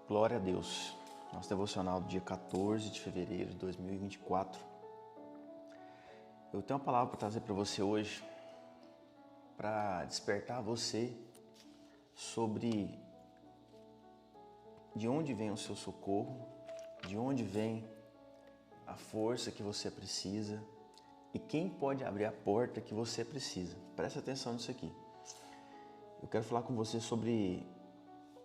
Glória a Deus. Nosso devocional do dia 14 de fevereiro de 2024. Eu tenho uma palavra para trazer para você hoje, para despertar você sobre de onde vem o seu socorro, de onde vem a força que você precisa e quem pode abrir a porta que você precisa. Presta atenção nisso aqui. Eu quero falar com você sobre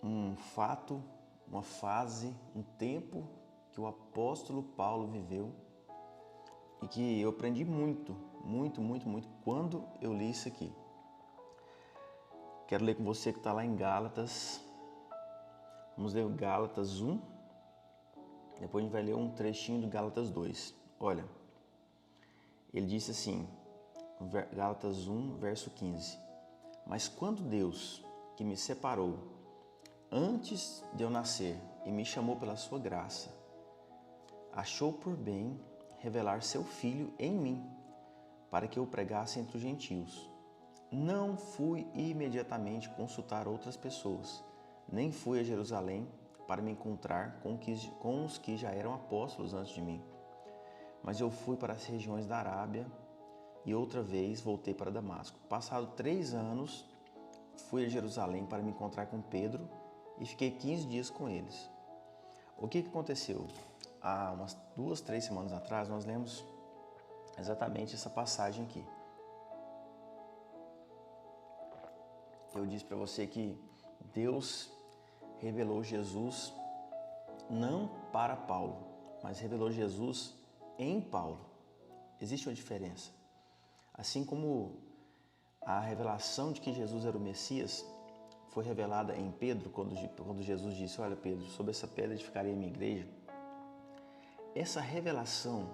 um fato, uma fase, um tempo que o apóstolo Paulo viveu e que eu aprendi muito quando eu li isso aqui. Quero ler com você que está lá em Gálatas. Vamos ler o Gálatas 1, depois a gente vai ler um trechinho do Gálatas 2. Olha, ele disse assim, Gálatas 1, verso 15. Mas quando Deus, que me separou antes de eu nascer e me chamou pela sua graça, achou por bem revelar seu Filho em mim, para que eu pregasse entre os gentios. Não fui imediatamente consultar outras pessoas, nem fui a Jerusalém para me encontrar com os que já eram apóstolos antes de mim. Mas eu fui para as regiões da Arábia e outra vez voltei para Damasco. Passado 3 anos, fui a Jerusalém para me encontrar com Pedro e fiquei 15 dias com eles. O que aconteceu? Há umas 2, 3 semanas atrás, nós lemos exatamente essa passagem aqui. Eu disse para você que Deus revelou Jesus não para Paulo, mas revelou Jesus em Paulo. Existe uma diferença. Assim como a revelação de que Jesus era o Messias foi revelada em Pedro, quando Jesus disse, olha Pedro, sobre essa pedra edificarei a minha igreja. Essa revelação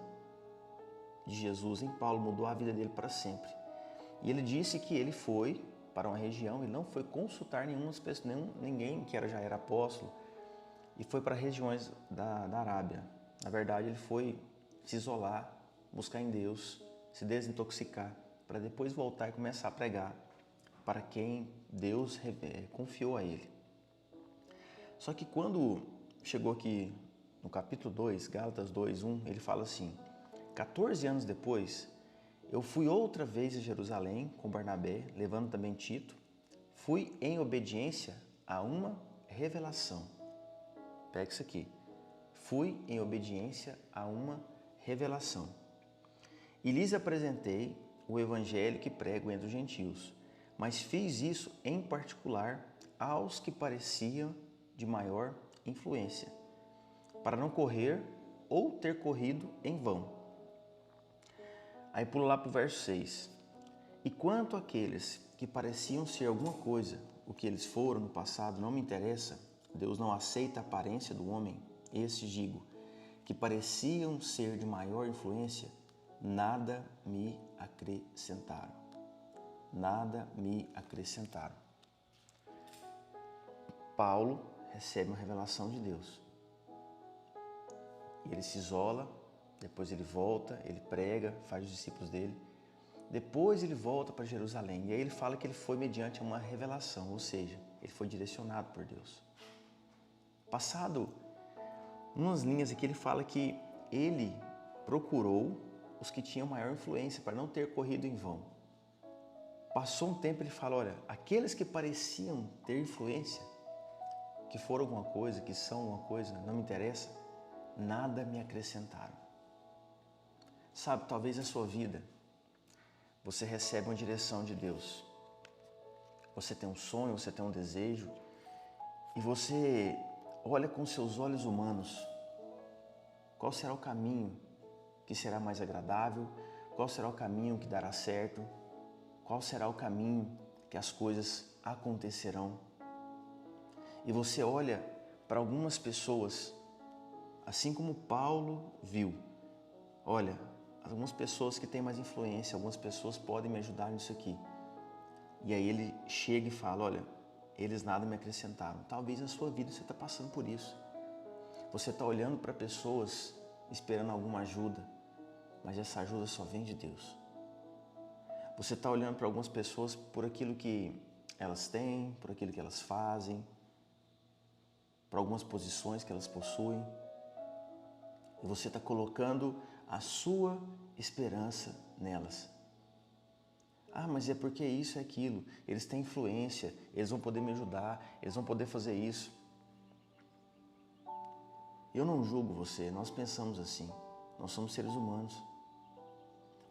de Jesus em Paulo mudou a vida dele para sempre. E ele disse que ele foi para uma região e não foi consultar ninguém que já era apóstolo, e foi para regiões da Arábia. Na verdade, ele foi se isolar, buscar em Deus, se desintoxicar, para depois voltar e começar a pregar para quem Deus confiou a ele. Só que quando chegou aqui no capítulo 2, Gálatas 2, 1, ele fala assim, 14 anos depois, eu fui outra vez a Jerusalém com Barnabé, levando também Tito, fui em obediência a uma revelação. Pega isso aqui. Fui em obediência a uma revelação. E lhes apresentei o evangelho que prego entre os gentios, mas fiz isso em particular aos que pareciam de maior influência, para não correr ou ter corrido em vão. Aí pula lá para o verso 6. E quanto àqueles que pareciam ser alguma coisa, o que eles foram no passado não me interessa, Deus não aceita a aparência do homem, esses digo, que pareciam ser de maior influência, nada me acrescentaram. Nada me acrescentaram. Paulo recebe uma revelação de Deus. Ele se isola, depois ele volta, ele prega, faz os discípulos dele. Depois ele volta para Jerusalém. E aí ele fala que ele foi mediante uma revelação, ou seja, ele foi direcionado por Deus. Passado umas linhas aqui, ele fala que ele procurou os que tinham maior influência para não ter corrido em vão. Passou um tempo, ele fala, olha, aqueles que pareciam ter influência, que foram alguma coisa, que são alguma coisa, não me interessa, nada me acrescentaram. Sabe, talvez na sua vida, você recebe uma direção de Deus. Você tem um sonho, você tem um desejo, e você olha com seus olhos humanos qual será o caminho que será mais agradável, qual será o caminho que dará certo, qual será o caminho que as coisas acontecerão. E você olha para algumas pessoas, assim como Paulo viu, olha, algumas pessoas que têm mais influência, algumas pessoas podem me ajudar nisso aqui. E aí ele chega e fala, olha, eles nada me acrescentaram. Talvez na sua vida você está passando por isso. Você está olhando para pessoas esperando alguma ajuda, mas essa ajuda só vem de Deus. Você está olhando para algumas pessoas por aquilo que elas têm, por aquilo que elas fazem, para algumas posições que elas possuem. E você está colocando a sua esperança nelas. Ah, mas é porque isso é aquilo. Eles têm influência, eles vão poder me ajudar, eles vão poder fazer isso. Eu não julgo você, nós pensamos assim. Nós somos seres humanos.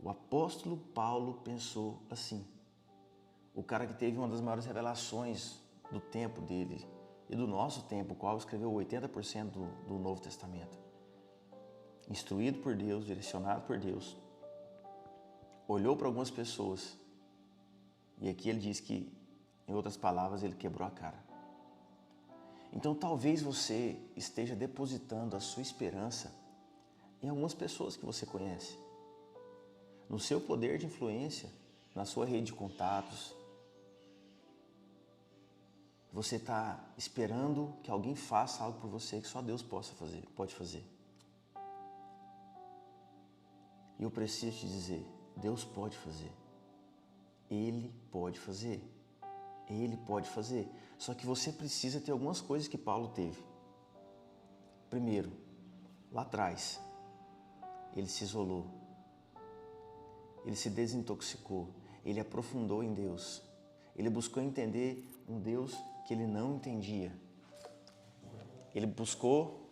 O apóstolo Paulo pensou assim. O cara que teve uma das maiores revelações do tempo dele e do nosso tempo, o qual escreveu 80% do Novo Testamento. Instruído por Deus, direcionado por Deus, olhou para algumas pessoas e aqui ele diz que, em outras palavras, ele quebrou a cara. Então talvez você esteja depositando a sua esperança em algumas pessoas que você conhece, no seu poder de influência, na sua rede de contatos. Você está esperando que alguém faça algo por você que só Deus pode fazer. E eu preciso te dizer, Deus pode fazer. Ele pode fazer. Ele pode fazer. Só que você precisa ter algumas coisas que Paulo teve. Primeiro, lá atrás, ele se isolou. Ele se desintoxicou. Ele aprofundou em Deus. Ele buscou entender um Deus que ele não entendia. Ele buscou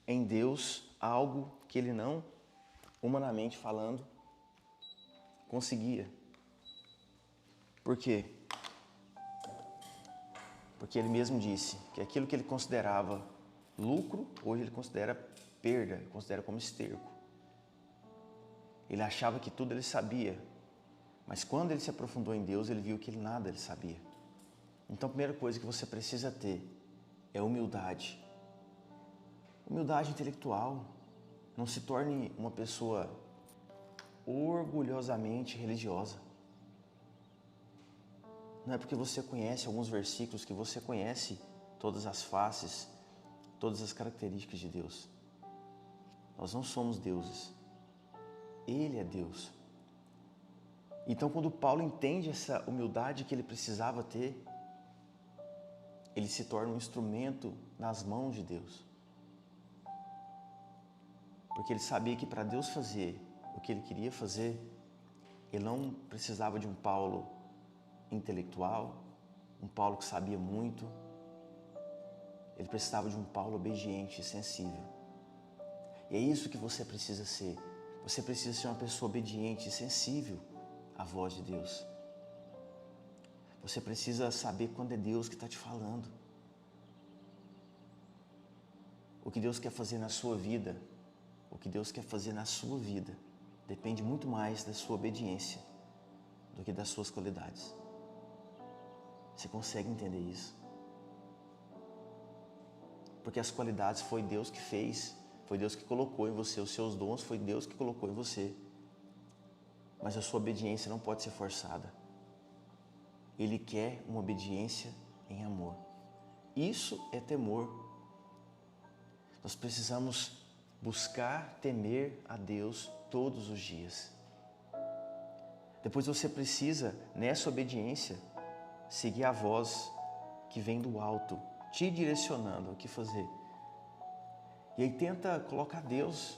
em Deus algo que ele não, humanamente falando, conseguia. Por quê? Porque ele mesmo disse que aquilo que ele considerava lucro, hoje ele considera perda, ele considera como esterco. Ele achava que tudo ele sabia, mas quando ele se aprofundou em Deus, ele viu que nada ele sabia. Então a primeira coisa que você precisa ter é humildade. Humildade intelectual. Não se torne uma pessoa orgulhosamente religiosa. Não é porque você conhece alguns versículos que você conhece todas as faces, todas as características de Deus. Nós não somos deuses. Ele é Deus. Então, quando Paulo entende essa humildade que ele precisava ter, ele se torna um instrumento nas mãos de Deus. Porque ele sabia que para Deus fazer o que ele queria fazer, ele não precisava de um Paulo intelectual, um Paulo que sabia muito. Ele precisava de um Paulo obediente e sensível. E é isso que você precisa ser. Você precisa ser uma pessoa obediente e sensível à voz de Deus. Você precisa saber quando é Deus que está te falando. O que Deus quer fazer na sua vida, o que Deus quer fazer na sua vida, depende muito mais da sua obediência do que das suas qualidades. Você consegue entender isso? Porque as qualidades foi Deus que fez, foi Deus que colocou em você, os seus dons foi Deus que colocou em você. Mas a sua obediência não pode ser forçada. Ele quer uma obediência em amor. Isso é temor. Nós precisamos buscar temer a Deus todos os dias. Depois você precisa, nessa obediência, seguir a voz que vem do alto, te direcionando o que fazer. E aí tenta colocar Deus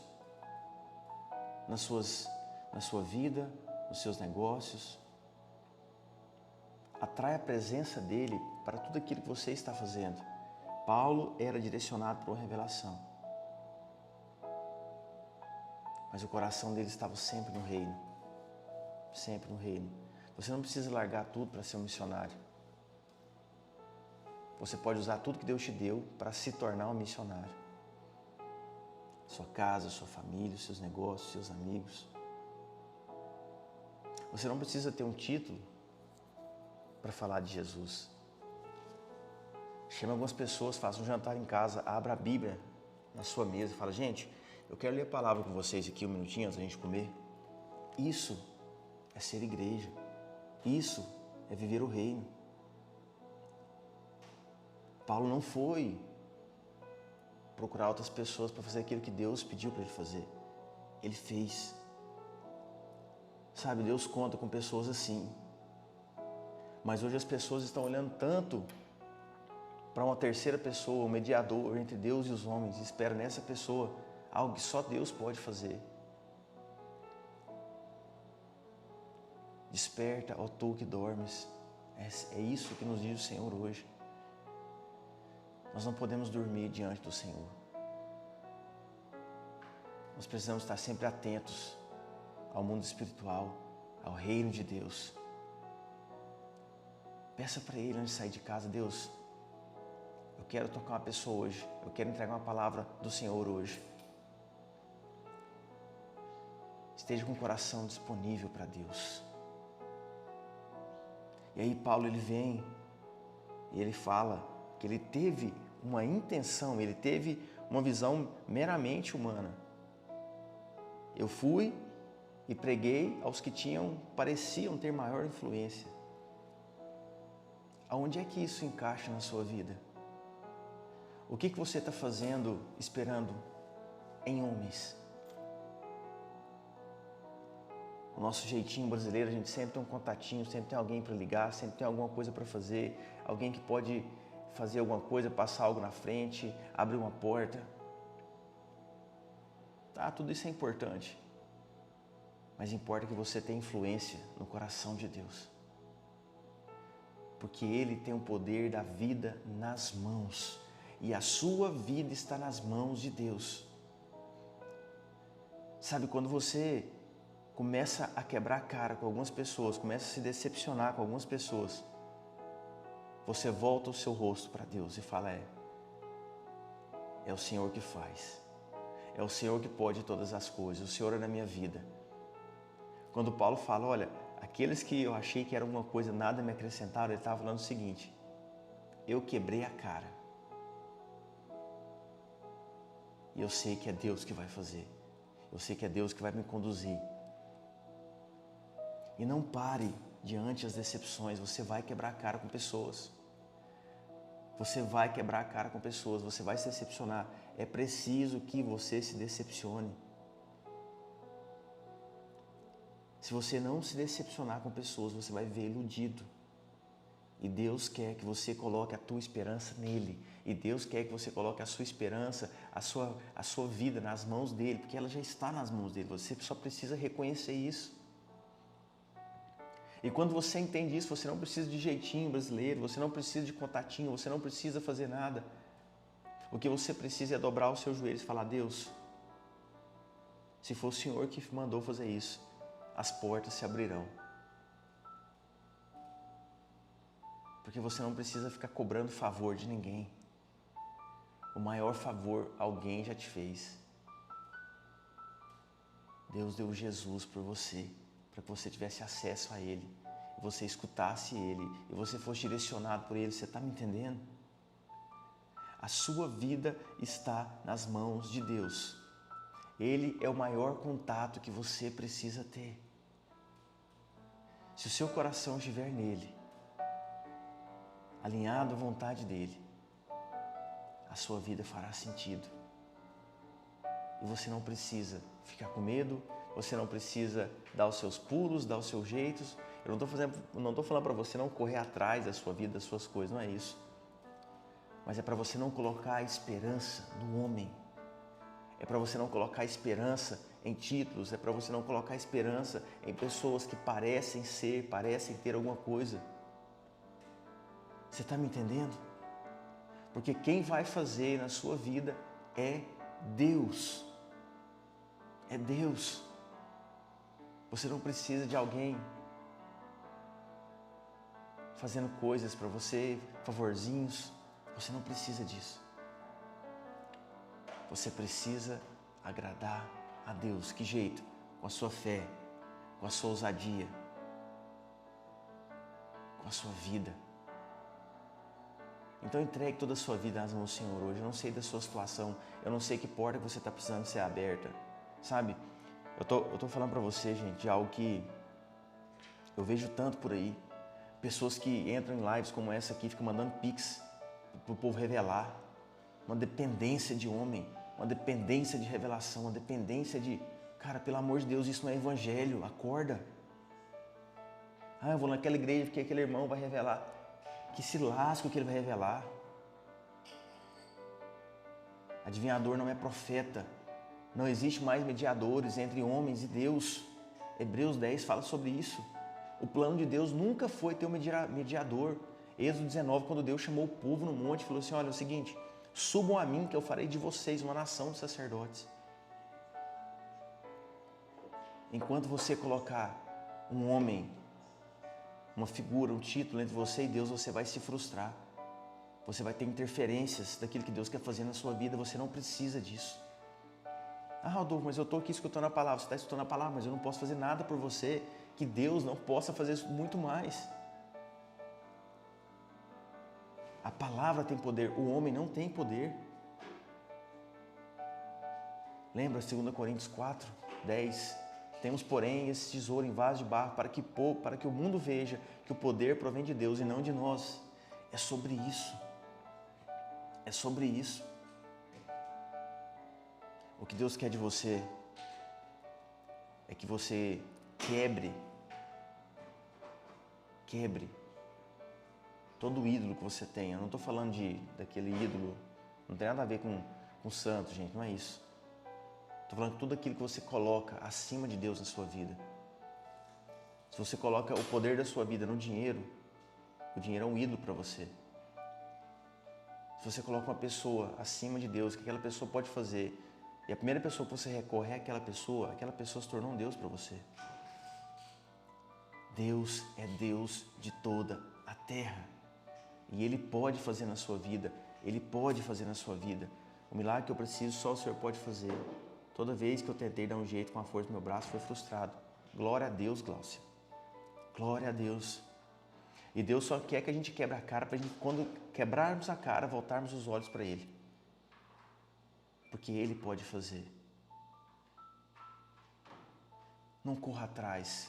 na sua vida, nos seus negócios. Atrai a presença dele para tudo aquilo que você está fazendo. Paulo era direcionado por uma revelação. Mas o coração dele estava sempre no reino. Sempre no reino. Você não precisa largar tudo para ser um missionário. Você pode usar tudo que Deus te deu para se tornar um missionário. Sua casa, sua família, seus negócios, seus amigos. Você não precisa ter um título para falar de Jesus. Chame algumas pessoas, faça um jantar em casa, abra a Bíblia na sua mesa e fala: gente, eu quero ler a palavra com vocês aqui um minutinho antes da gente comer. Isso é ser igreja. Isso é viver o reino. Paulo não foi procurar outras pessoas para fazer aquilo que Deus pediu para ele fazer. Ele fez. Sabe, Deus conta com pessoas assim. Mas hoje as pessoas estão olhando tanto para uma terceira pessoa, um mediador entre Deus e os homens, e espera nessa pessoa algo que só Deus pode fazer. Desperta, ó tu que dormes. É isso que nos diz o Senhor hoje. Nós não podemos dormir diante do Senhor. Nós precisamos estar sempre atentos ao mundo espiritual, ao reino de Deus. Peça para Ele antes de sair de casa: Deus, eu quero tocar uma pessoa hoje, eu quero entregar uma palavra do Senhor hoje. Esteja com o coração disponível para Deus. E aí Paulo, ele vem e ele fala que ele teve uma intenção, ele teve uma visão meramente humana. Eu fui e preguei aos que pareciam ter maior influência. Aonde é que isso encaixa na sua vida? O que você está fazendo, esperando em homens? O nosso jeitinho brasileiro, a gente sempre tem um contatinho, sempre tem alguém para ligar, sempre tem alguma coisa para fazer, alguém que pode fazer alguma coisa, passar algo na frente, abrir uma porta. Tá, tudo isso é importante, mas importa que você tenha influência no coração de Deus, porque Ele tem o poder da vida nas mãos, e a sua vida está nas mãos de Deus. Sabe, quando você começa a quebrar a cara com algumas pessoas, começa a se decepcionar com algumas pessoas, você volta o seu rosto para Deus e fala: é o Senhor que faz, é o Senhor que pode todas as coisas, o Senhor é na minha vida. Quando Paulo fala, olha, aqueles que eu achei que era alguma coisa, nada me acrescentaram, ele estava falando o seguinte: eu quebrei a cara, e eu sei que é Deus que vai fazer, eu sei que é Deus que vai me conduzir. E não pare diante das decepções. Você vai quebrar a cara com pessoas. Você vai quebrar a cara com pessoas. Você vai se decepcionar. É preciso que você se decepcione. Se você não se decepcionar com pessoas, você vai viver iludido. E Deus quer que você coloque a tua esperança nele. E Deus quer que você coloque a sua esperança, a sua vida nas mãos dele. Porque ela já está nas mãos dele. Você só precisa reconhecer isso. E quando você entende isso, você não precisa de jeitinho brasileiro, você não precisa de contatinho, você não precisa fazer nada. O que você precisa é dobrar os seus joelhos e falar: Deus, se for o Senhor que mandou fazer isso, as portas se abrirão. Porque você não precisa ficar cobrando favor de ninguém. O maior favor alguém já te fez. Deus deu Jesus por você, para que você tivesse acesso a Ele, e você escutasse Ele, e você fosse direcionado por Ele. Você está me entendendo? A sua vida está nas mãos de Deus. Ele é o maior contato que você precisa ter. Se o seu coração estiver nele, alinhado à vontade dele, a sua vida fará sentido. E você não precisa ficar com medo, você não precisa dar os seus pulos, dar os seus jeitos. Eu não estou falando para você não correr atrás da sua vida, das suas coisas, não é isso. Mas é para você não colocar a esperança no homem. É para você não colocar a esperança em títulos, é para você não colocar a esperança em pessoas que parecem ter alguma coisa. Você está me entendendo? Porque quem vai fazer na sua vida é Deus. É Deus. Você não precisa de alguém fazendo coisas para você, favorzinhos. Você não precisa disso. Você precisa agradar a Deus. Que jeito? Com a sua fé, com a sua ousadia, com a sua vida. Então entregue toda a sua vida nas mãos do Senhor hoje. Eu não sei da sua situação, eu não sei que porta você está precisando ser aberta. Sabe, eu tô falando para você, gente, de algo que eu vejo tanto por aí. Pessoas que entram em lives como essa aqui, ficam mandando pix para o povo revelar. Uma dependência de homem, uma dependência de revelação, uma dependência de... Cara, pelo amor de Deus, isso não é evangelho, acorda. Eu vou naquela igreja porque aquele irmão vai revelar. Que se lasque o que ele vai revelar. Adivinhador não é profeta. Não existe mais mediadores entre homens e Deus. Hebreus 10 fala sobre isso. O plano de Deus nunca foi ter um mediador. Êxodo 19, quando Deus chamou o povo no monte, falou assim, olha, é o seguinte, subam a mim que eu farei de vocês uma nação de sacerdotes. Enquanto você colocar um homem, uma figura, um título entre você e Deus, você vai se frustrar. Você vai ter interferências daquilo que Deus quer fazer na sua vida, você não precisa disso. Ah, Rodolfo, mas eu estou aqui escutando a palavra, você está escutando a palavra, mas eu não posso fazer nada por você, que Deus não possa fazer muito mais. A palavra tem poder, o homem não tem poder. Lembra 2 Coríntios 4, 10? Temos, porém, esse tesouro em vaso de barro para que o mundo veja que o poder provém de Deus e não de nós. É sobre isso. É sobre isso. O que Deus quer de você é que você quebre todo ídolo que você tem. Eu não estou falando daquele ídolo, não tem nada a ver com santo, gente, não é isso. Estou falando de tudo aquilo que você coloca acima de Deus na sua vida. Se você coloca o poder da sua vida no dinheiro, o dinheiro é um ídolo para você. Se você coloca uma pessoa acima de Deus, o que aquela pessoa pode fazer, e a primeira pessoa que você recorre é aquela pessoa se tornou um Deus para você. Deus é Deus de toda a terra. E Ele pode fazer na sua vida. Ele pode fazer na sua vida. O milagre que eu preciso, só o Senhor pode fazer. Toda vez que eu tentei dar um jeito com a força do meu braço, foi frustrado. Glória a Deus, Gláucia. Glória a Deus. E Deus só quer que a gente quebre a cara para a gente, quando quebrarmos a cara, voltarmos os olhos para Ele. Porque Ele pode fazer. Não corra atrás.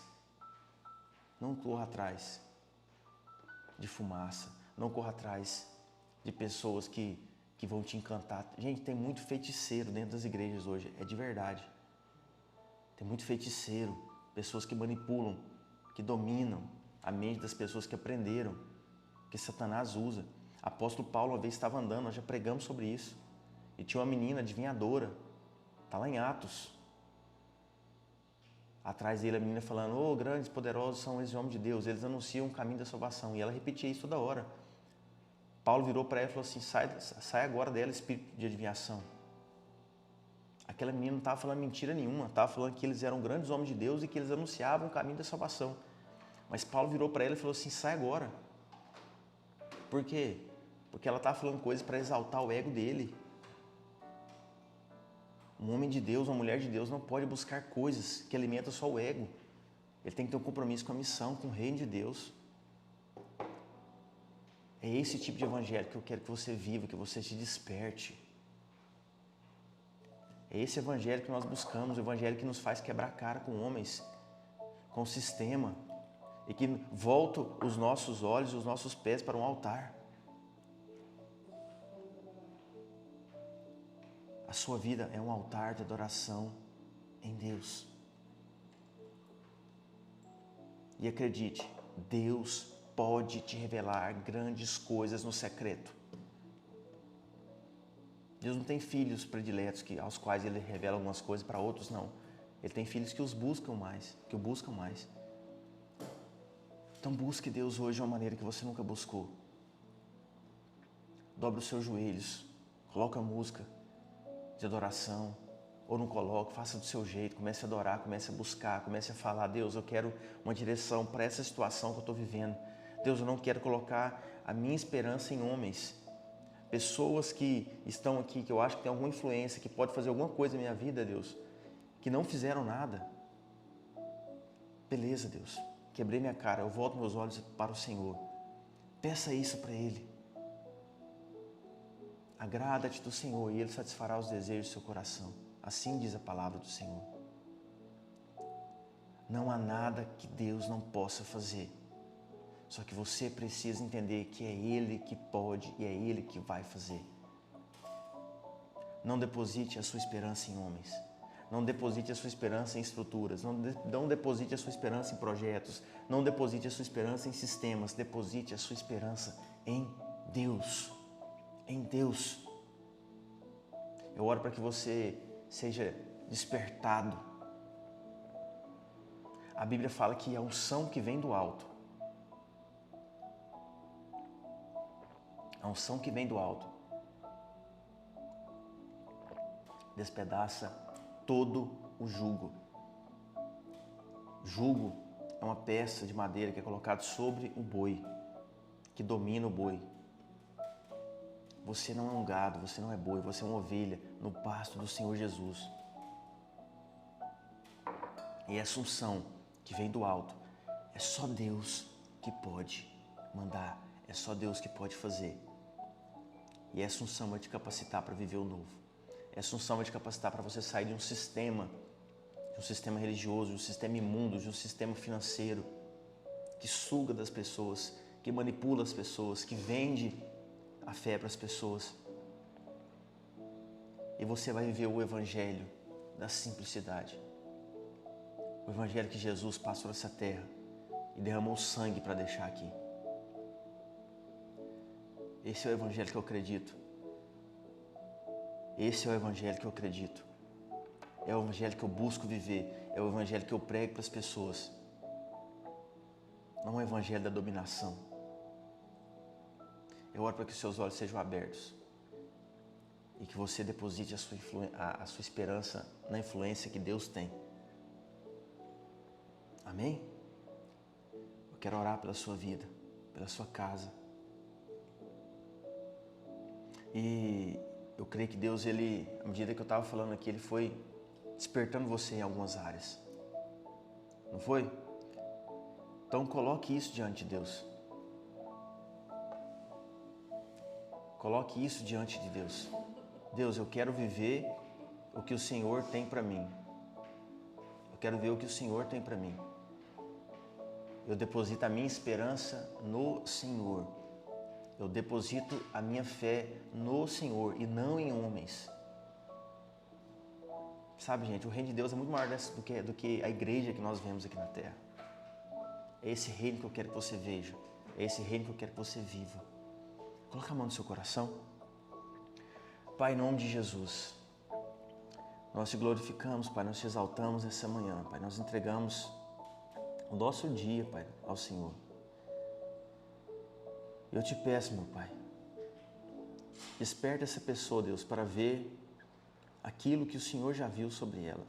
Não corra atrás de fumaça. Não corra atrás de pessoas que vão te encantar. Gente, tem muito feiticeiro dentro das igrejas hoje. É de verdade. Tem muito feiticeiro. Pessoas que manipulam, que dominam a mente das pessoas que aprenderam, que Satanás usa. Apóstolo Paulo uma vez estava andando, nós já pregamos sobre isso. E tinha uma menina adivinhadora. Está lá em Atos. Atrás dele a menina falando, oh, grandes, poderosos são esses homens de Deus, eles anunciam o caminho da salvação. E ela repetia isso toda hora. Paulo virou para ela e falou assim, sai agora dela, espírito de adivinhação. Aquela menina não estava falando mentira nenhuma, estava falando que eles eram grandes homens de Deus e que eles anunciavam o caminho da salvação. Mas Paulo virou para ela e falou assim, sai agora. Por quê? Porque ela estava falando coisas para exaltar o ego dele. Um homem de Deus, uma mulher de Deus não pode buscar coisas que alimentam só o ego. Ele tem que ter um compromisso com a missão, com o reino de Deus. É esse tipo de evangelho que eu quero que você viva, que você se desperte. É esse evangelho que nós buscamos, o evangelho que nos faz quebrar a cara com homens, com o sistema, e que volta os nossos olhos e os nossos pés para um altar. A sua vida é um altar de adoração em Deus. E acredite, Deus pode te revelar grandes coisas no secreto. Deus não tem filhos prediletos aos quais Ele revela algumas coisas, para outros não. Ele tem filhos que o buscam mais. Então busque Deus hoje de uma maneira que você nunca buscou. Dobre os seus joelhos, coloque a música de adoração, ou não coloque, faça do seu jeito, comece a adorar, comece a buscar, comece a falar, Deus, eu quero uma direção para essa situação que eu estou vivendo. Deus, eu não quero colocar a minha esperança em homens. Pessoas que estão aqui, que eu acho que tem alguma influência, que pode fazer alguma coisa na minha vida, Deus, que não fizeram nada. Beleza, Deus, quebrei minha cara, eu volto meus olhos para o Senhor. Peça isso para Ele. Agrada-te do Senhor e Ele satisfará os desejos do seu coração. Assim diz a palavra do Senhor. Não há nada que Deus não possa fazer. Só que você precisa entender que é Ele que pode e é Ele que vai fazer. Não deposite a sua esperança em homens. Não deposite a sua esperança em estruturas. Não deposite a sua esperança em projetos. Não deposite a sua esperança em sistemas. Deposite a sua esperança em Deus. Em Deus. Eu oro para que você seja despertado. A Bíblia fala que a unção que vem do alto, a unção que vem do alto, despedaça todo o jugo. Jugo é uma peça de madeira que é colocada sobre o boi, que domina o boi. Você não é um gado, você não é boi, você é uma ovelha no pasto do Senhor Jesus. E essa unção que vem do alto, é só Deus que pode mandar, é só Deus que pode fazer. E essa unção vai te capacitar para viver o novo. Essa unção vai te capacitar para você sair de um sistema religioso, de um sistema imundo, de um sistema financeiro que suga das pessoas, que manipula as pessoas, que vende a fé para as pessoas. E você vai viver o evangelho da simplicidade. O evangelho que Jesus passou nessa terra e derramou sangue para deixar aqui. Esse é o evangelho que eu acredito. Esse é o evangelho que eu acredito. É o evangelho que eu busco viver. É o evangelho que eu prego para as pessoas. Não é o evangelho da dominação. Eu oro para que os seus olhos sejam abertos e que você deposite a sua esperança na influência que Deus tem. Amém? Eu quero orar pela sua vida, pela sua casa. E eu creio que Deus, à medida que eu estava falando aqui, Ele foi despertando você em algumas áreas. Não foi? Então coloque isso diante de Deus. Coloque isso diante de Deus. Deus, eu quero viver o que o Senhor tem para mim. Eu quero ver o que o Senhor tem para mim. Eu deposito a minha esperança no Senhor. Eu deposito a minha fé no Senhor e não em homens. Sabe, gente, o reino de Deus é muito maior do que a igreja que nós vemos aqui na terra. É esse reino que eu quero que você veja. É esse reino que eu quero que você viva. Coloca a mão no seu coração. Pai, em nome de Jesus, nós te glorificamos, Pai, nós te exaltamos essa manhã, Pai, nós entregamos o nosso dia, Pai, ao Senhor. Eu te peço, meu Pai, desperta essa pessoa, Deus, para ver aquilo que o Senhor já viu sobre ela.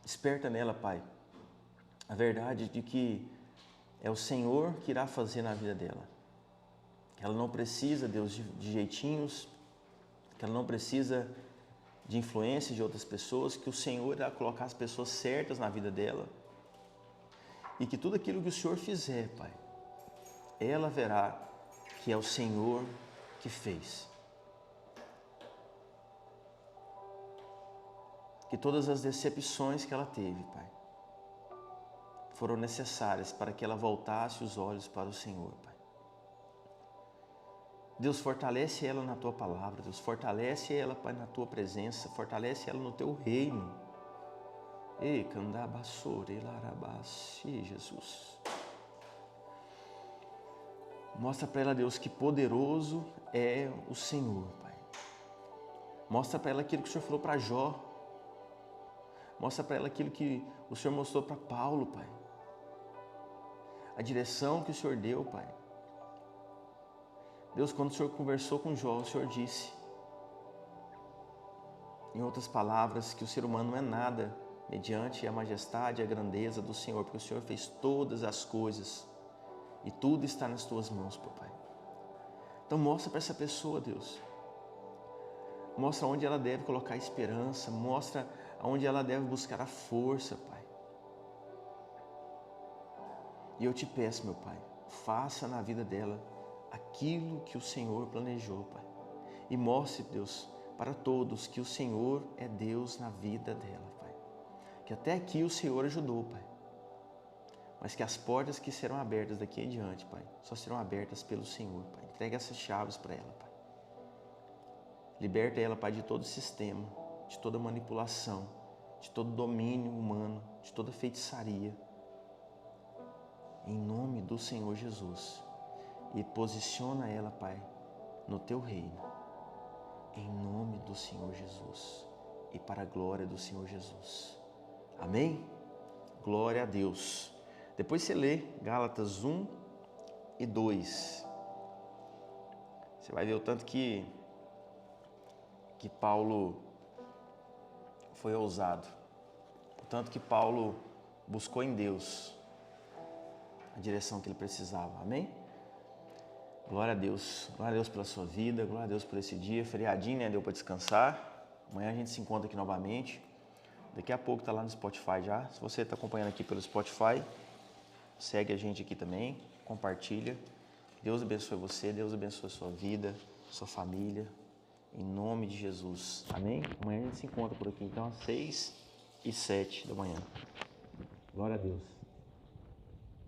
Desperta nela, Pai, a verdade de que é o Senhor que irá fazer na vida dela. Que ela não precisa, Deus, de jeitinhos, que ela não precisa de influência de outras pessoas, que o Senhor irá colocar as pessoas certas na vida dela. E que tudo aquilo que o Senhor fizer, Pai, ela verá que é o Senhor que fez. Que todas as decepções que ela teve, Pai, foram necessárias para que ela voltasse os olhos para o Senhor, Pai. Deus, fortalece ela na Tua palavra, Deus, fortalece ela, Pai, na Tua presença, fortalece ela no Teu reino. Ei, candabassore, larabassi, Jesus. Mostra para ela, Deus, que poderoso é o Senhor, Pai. Mostra para ela aquilo que o Senhor falou para Jó. Mostra para ela aquilo que o Senhor mostrou para Paulo, Pai. A direção que o Senhor deu, Pai. Deus, quando o Senhor conversou com Jó, o Senhor disse, em outras palavras, que o ser humano não é nada mediante a majestade e a grandeza do Senhor, porque o Senhor fez todas as coisas e tudo está nas Tuas mãos, Pai. Então mostra para essa pessoa, Deus. Mostra onde ela deve colocar a esperança, mostra onde ela deve buscar a força, Pai. E eu te peço, meu Pai, faça na vida dela aquilo que o Senhor planejou, Pai. E mostre, Deus, para todos que o Senhor é Deus na vida dela, Pai. Que até aqui o Senhor ajudou, Pai. Mas que as portas que serão abertas daqui em diante, Pai, só serão abertas pelo Senhor, Pai. Entrega essas chaves para ela, Pai. Liberta ela, Pai, de todo sistema, de toda manipulação, de todo domínio humano, de toda feitiçaria. Em nome do Senhor Jesus. E posiciona ela, Pai, no Teu reino. Em nome do Senhor Jesus e para a glória do Senhor Jesus. Amém? Glória a Deus. Depois você lê Gálatas 1 e 2. Você vai ver o tanto que Paulo foi ousado. O tanto que Paulo buscou em Deus a direção que ele precisava. Amém? Glória a Deus. Glória a Deus pela sua vida. Glória a Deus por esse dia. Feriadinho, né? Deu para descansar. Amanhã a gente se encontra aqui novamente. Daqui a pouco tá lá no Spotify já. Se você está acompanhando aqui pelo Spotify, segue a gente aqui também. Compartilha. Deus abençoe você. Deus abençoe a sua vida, sua família. Em nome de Jesus. Amém? Amanhã a gente se encontra por aqui. Então, às 6 e 7 da manhã. Glória a Deus.